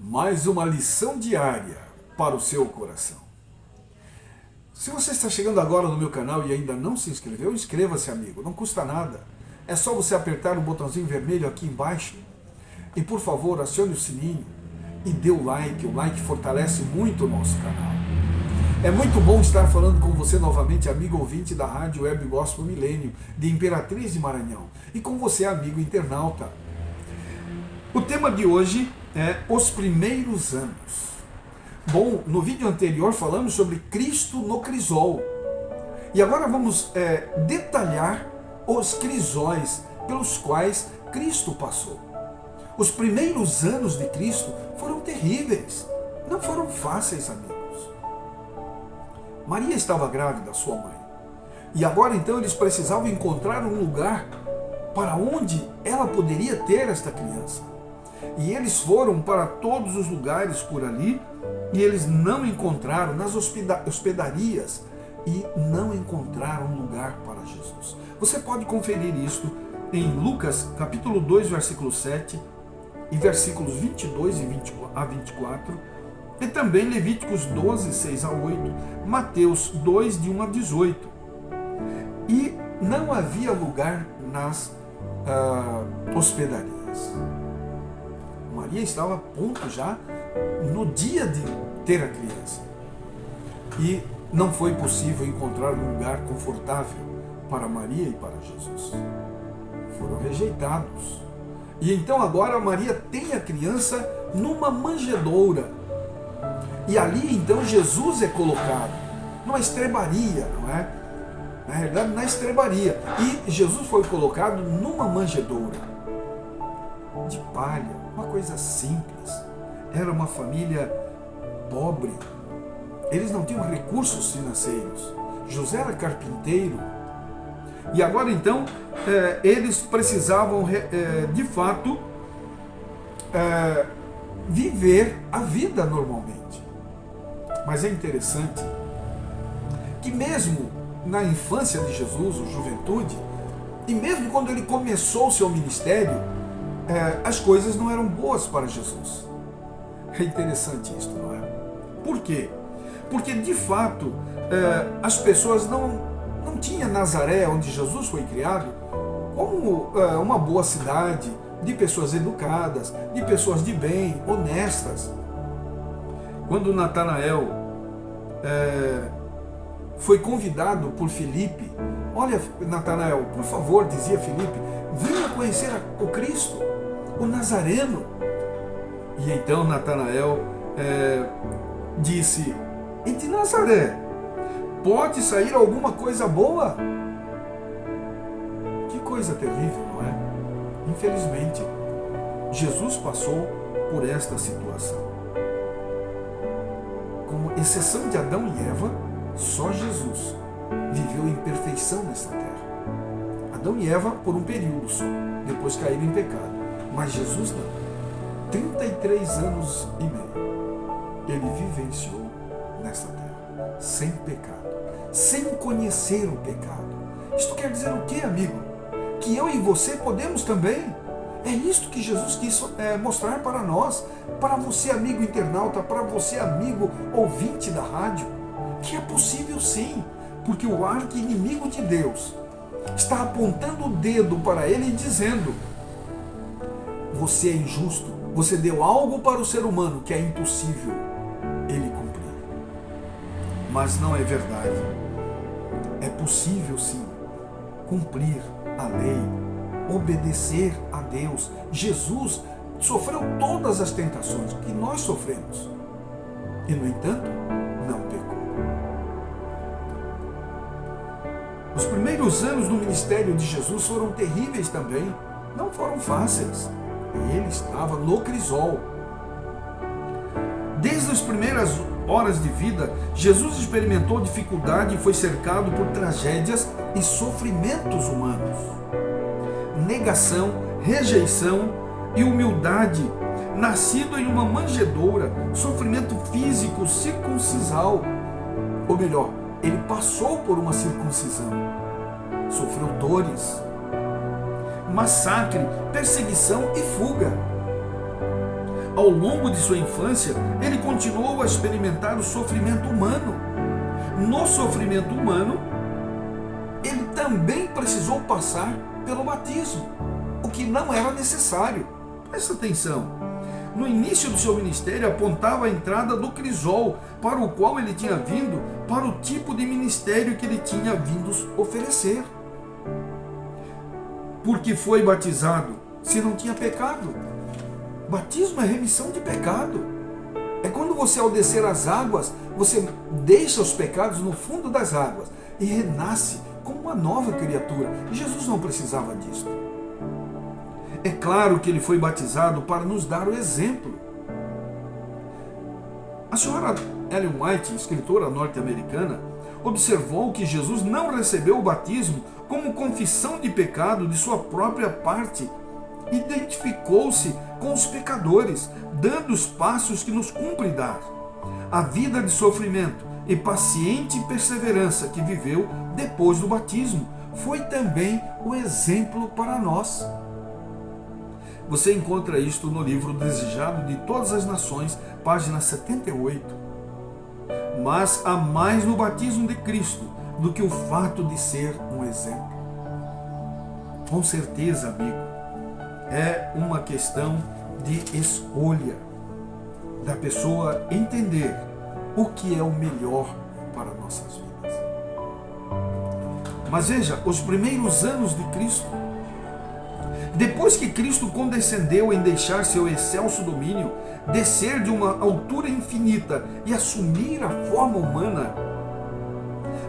mais uma lição diária para o seu coração. Se você está chegando agora no meu canal e ainda não se inscreveu, inscreva-se, amigo, não custa nada. É só você apertar o botãozinho vermelho aqui embaixo e, por favor, acione o sininho e dê o like fortalece muito o nosso canal. É muito bom estar falando com você novamente, amigo ouvinte da Rádio Web Gospel Milênio, de Imperatriz de Maranhão, e com você, amigo internauta. O tema de hoje é os primeiros anos. Bom, no vídeo anterior falamos sobre Cristo no crisol, e agora vamos detalhar os crisóis pelos quais Cristo passou. Os primeiros anos de Cristo foram terríveis, não foram fáceis, amigos. Maria estava grávida, sua mãe, e agora então eles precisavam encontrar um lugar para onde ela poderia ter esta criança. E eles foram para todos os lugares por ali, e eles não encontraram, nas hospedarias, e não encontraram um lugar para Jesus. Você pode conferir isto em Lucas capítulo 2, versículo 7, e versículos 22 a 24, e também Levíticos 12, 6 a 8, Mateus 2, de 1 a 18. E não havia lugar nas hospedarias. Maria estava a ponto já no dia de ter a criança. E não foi possível encontrar um lugar confortável para Maria e para Jesus. Foram rejeitados. E então agora Maria tem a criança numa manjedoura. E ali então Jesus é colocado numa estrebaria, não é? Na realidade, na estrebaria. E Jesus foi colocado numa manjedoura de palha, uma coisa simples. Era uma família pobre. Eles não tinham recursos financeiros. José era carpinteiro. E agora então eles precisavam de fato viver a vida normalmente. Mas é interessante que mesmo na infância de Jesus, ou juventude, e mesmo quando ele começou o seu ministério, as coisas não eram boas para Jesus. É interessante isso, não é? Por quê? Porque de fato as pessoas não tinham Nazaré, onde Jesus foi criado, como uma boa cidade, de pessoas educadas, de pessoas de bem, honestas. Quando Natanael foi convidado por Filipe, olha, Natanael, por favor, dizia Filipe, venha conhecer o Cristo, o Nazareno. E então Natanael disse, e de Nazaré pode sair alguma coisa boa? Que coisa terrível, não é? Infelizmente, Jesus passou por esta situação. Com exceção de Adão e Eva, só Jesus viveu em perfeição nesta terra. Adão e Eva por um período só, depois caíram em pecado. Mas Jesus não. 33 anos e meio ele vivenciou nesta terra, sem pecado, sem conhecer o pecado. Isto quer dizer o quê, amigo? Que eu e você podemos também. É isto que Jesus quis mostrar para nós, para você, amigo internauta, para você, amigo ouvinte da rádio, que é possível sim, porque o arqui-inimigo de Deus está apontando o dedo para ele e dizendo, você é injusto, você deu algo para o ser humano que é impossível ele cumprir. Mas não é verdade. É possível sim cumprir a lei, obedecer a Deus. Jesus sofreu todas as tentações que nós sofremos e, no entanto, não pecou. Os primeiros anos do ministério de Jesus foram terríveis também, não foram fáceis. Ele estava no crisol. Desde as primeiras horas de vida, Jesus experimentou dificuldade e foi cercado por tragédias e sofrimentos humanos. Negação, rejeição e humildade, nascido em uma manjedoura, sofrimento físico circuncisal. Ou melhor, ele passou por uma circuncisão, sofreu dores, massacre, perseguição e fuga. ao longo de sua infância, ele continuou a experimentar o sofrimento humano. No sofrimento humano, ele também precisou passar pelo batismo, o que não era necessário. Presta atenção. No início do seu ministério, apontava a entrada do crisol, para o qual ele tinha vindo, para o tipo de ministério que ele tinha vindo oferecer. Porque foi batizado se não tinha pecado. Batismo é remissão de pecado. É quando você, ao descer as águas, você deixa os pecados no fundo das águas e renasce como uma nova criatura. E Jesus não precisava disso. É claro que ele foi batizado para nos dar o exemplo. A senhora Ellen White, escritora norte-americana, observou que Jesus não recebeu o batismo como confissão de pecado de sua própria parte. Identificou-se com os pecadores, dando os passos que nos cumpre dar. A vida de sofrimento e paciente perseverança que viveu depois do batismo foi também o exemplo para nós. Você encontra isto no livro Desejado de Todas as Nações, página 78. Mas há mais no batismo de Cristo do que o fato de ser um exemplo. Com certeza, amigo, é uma questão de escolha, da pessoa entender o que é o melhor para nossas vidas. Mas veja, os primeiros anos de Cristo, depois que Cristo condescendeu em deixar seu excelso domínio, descer de uma altura infinita e assumir a forma humana,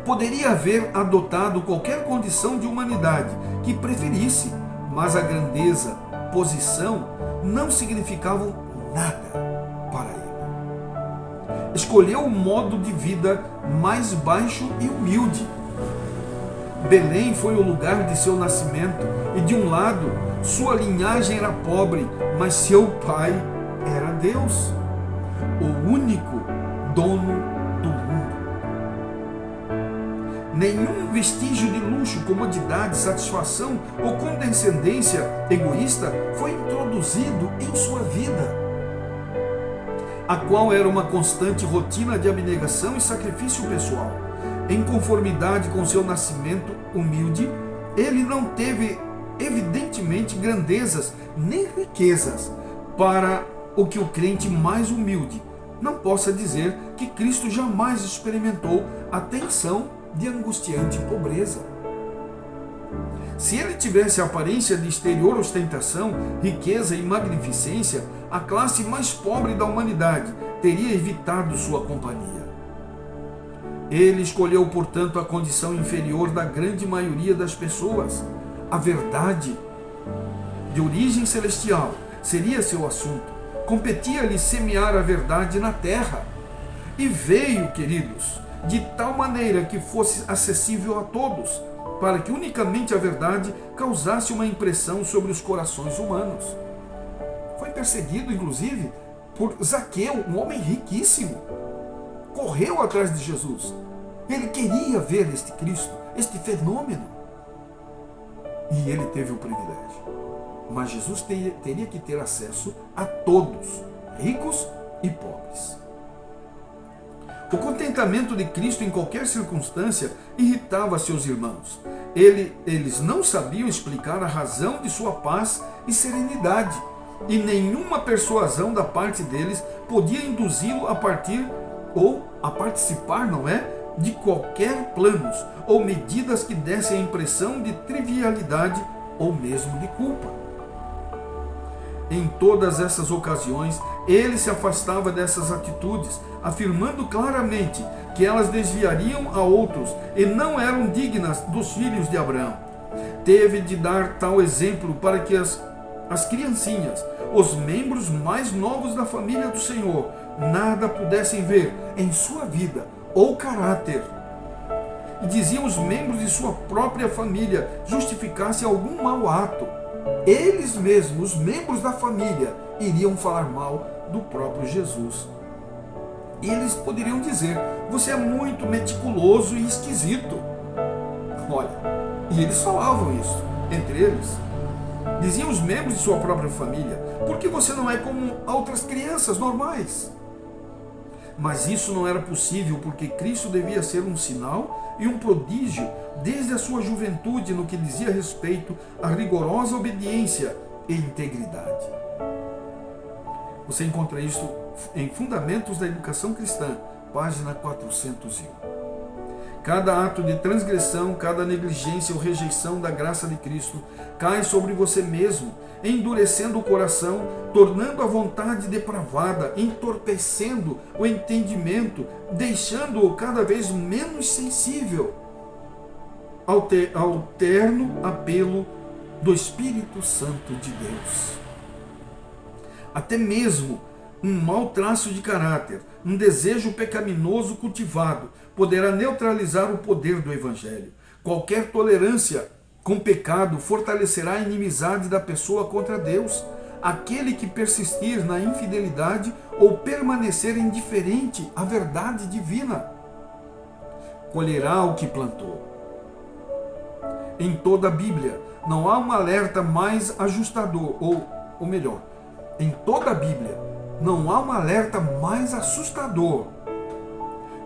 poderia haver adotado qualquer condição de humanidade que preferisse, mas a grandeza, posição, não significavam nada para ele. Escolheu um modo de vida mais baixo e humilde. Belém foi o lugar de seu nascimento, e de um lado, sua linhagem era pobre, mas seu pai era Deus, o único dono do mundo. Nenhum vestígio de luxo, comodidade, satisfação ou condescendência egoísta foi introduzido em sua vida, a qual era uma constante rotina de abnegação e sacrifício pessoal. Em conformidade com seu nascimento humilde, ele não teve, evidentemente, grandezas nem riquezas, para o que o crente mais humilde não possa dizer que Cristo jamais experimentou a tensão de angustiante pobreza. Se ele tivesse a aparência de exterior ostentação, riqueza e magnificência, a classe mais pobre da humanidade teria evitado sua companhia. Ele escolheu, portanto, a condição inferior da grande maioria das pessoas. A verdade, de origem celestial, seria seu assunto. Competia-lhe semear a verdade na terra. E veio, queridos, de tal maneira que fosse acessível a todos, para que unicamente a verdade causasse uma impressão sobre os corações humanos. Foi perseguido, inclusive, por Zaqueu, um homem riquíssimo. Correu atrás de Jesus. Ele queria ver este Cristo, este fenômeno. E ele teve o privilégio. Mas Jesus teria que ter acesso a todos, ricos e pobres. O contentamento de Cristo em qualquer circunstância irritava seus irmãos. Eles não sabiam explicar a razão de sua paz e serenidade, e nenhuma persuasão da parte deles podia induzi-lo a partir ou a participar, não é, de qualquer planos ou medidas que dessem a impressão de trivialidade ou mesmo de culpa. Em todas essas ocasiões, ele se afastava dessas atitudes, afirmando claramente que elas desviariam a outros e não eram dignas dos filhos de Abraão. Teve de dar tal exemplo para que as criancinhas, os membros mais novos da família do Senhor, nada pudessem ver em sua vida ou caráter. E diziam os membros de sua própria família justificassem algum mau ato. Eles mesmos, os membros da família, iriam falar mal do próprio Jesus. E eles poderiam dizer: você é muito meticuloso e esquisito. Olha, e eles falavam isso entre eles. Diziam os membros de sua própria família: por que você não é como outras crianças normais? Mas isso não era possível, porque Cristo devia ser um sinal e um prodígio desde a sua juventude no que dizia respeito à rigorosa obediência e integridade. Você encontra isso em Fundamentos da Educação Cristã, página 401. Cada ato de transgressão, cada negligência ou rejeição da graça de Cristo cai sobre você mesmo, endurecendo o coração, tornando a vontade depravada, entorpecendo o entendimento, deixando-o cada vez menos sensível ao terno apelo do Espírito Santo de Deus. Até mesmo um mau traço de caráter, um desejo pecaminoso cultivado, poderá neutralizar o poder do Evangelho. Qualquer tolerância com pecado fortalecerá a inimizade da pessoa contra Deus. Aquele que persistir na infidelidade ou permanecer indiferente à verdade divina, colherá o que plantou. Em toda a Bíblia, não há um alerta mais ajustador, ou melhor, em toda a Bíblia, não há um alerta mais assustador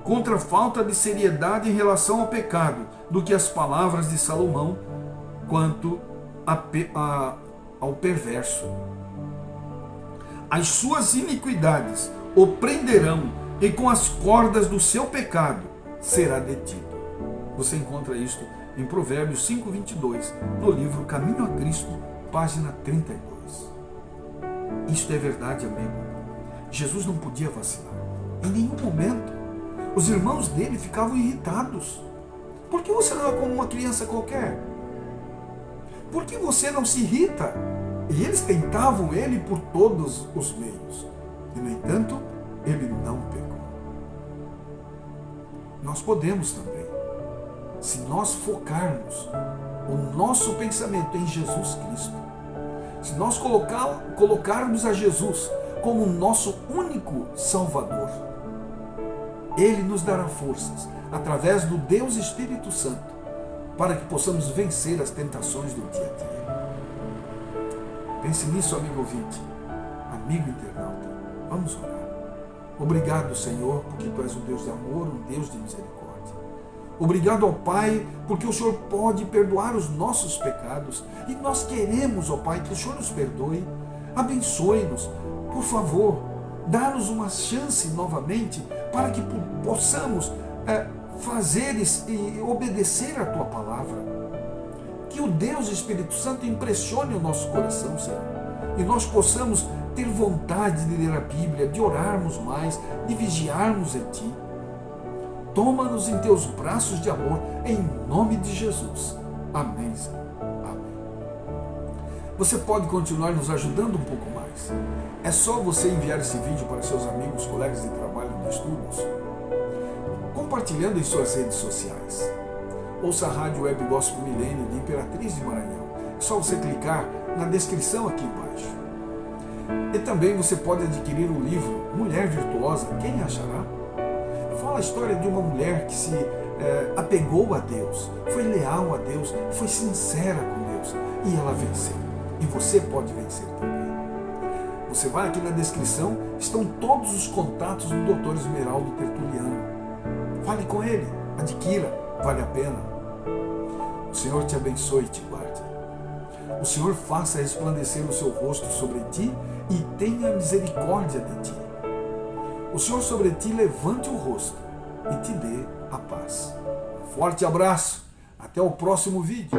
contra a falta de seriedade em relação ao pecado do que as palavras de Salomão quanto ao perverso. As suas iniquidades o prenderão e com as cordas do seu pecado será detido. Você encontra isto em Provérbios 5:22, no livro Caminho a Cristo, página 32. Isto é verdade, amigo. Jesus não podia vacilar, em nenhum momento. Os irmãos dele ficavam irritados. Por que você não é como uma criança qualquer? Por que você não se irrita? E eles tentavam ele por todos os meios. E, no entanto, ele não pecou. Nós podemos também, se nós focarmos o nosso pensamento em Jesus Cristo, se nós colocarmos a Jesus como nosso único Salvador, Ele nos dará forças, através do Deus Espírito Santo, para que possamos vencer as tentações do dia a dia. Pense nisso, amigo ouvinte, amigo internauta. Vamos orar. Obrigado, Senhor, porque Tu és um Deus de amor, um Deus de misericórdia. Obrigado ao Pai, porque o Senhor pode perdoar os nossos pecados. E nós queremos, ó Pai, que o Senhor nos perdoe. Abençoe-nos, por favor. Dá-nos uma chance novamente para que possamos fazer e obedecer a Tua palavra. Que o Deus Espírito Santo impressione o nosso coração, Senhor. E nós possamos ter vontade de ler a Bíblia, de orarmos mais, de vigiarmos em Ti. Toma-nos em Teus braços de amor, em nome de Jesus. Amém, Senhor. Amém. Você pode continuar nos ajudando um pouco mais. É só você enviar esse vídeo para seus amigos, colegas de trabalho e de estudos, compartilhando em suas redes sociais. Ouça a Rádio Web Gospel Milênio de Imperatriz de Maranhão. É só você clicar na descrição aqui embaixo. E também você pode adquirir o livro Mulher Virtuosa, Quem Achará? Fala a história de uma mulher que se apegou a Deus, foi leal a Deus, foi sincera com Deus e ela venceu. E você pode vencer também. Você vai aqui na descrição, estão todos os contatos do Dr. Esmeraldo Tertuliano. Fale com ele, adquira, vale a pena. O Senhor te abençoe e te guarde. O Senhor faça resplandecer o seu rosto sobre ti e tenha misericórdia de ti. O Senhor sobre ti levante o rosto e te dê a paz. Um forte abraço. Até o próximo vídeo.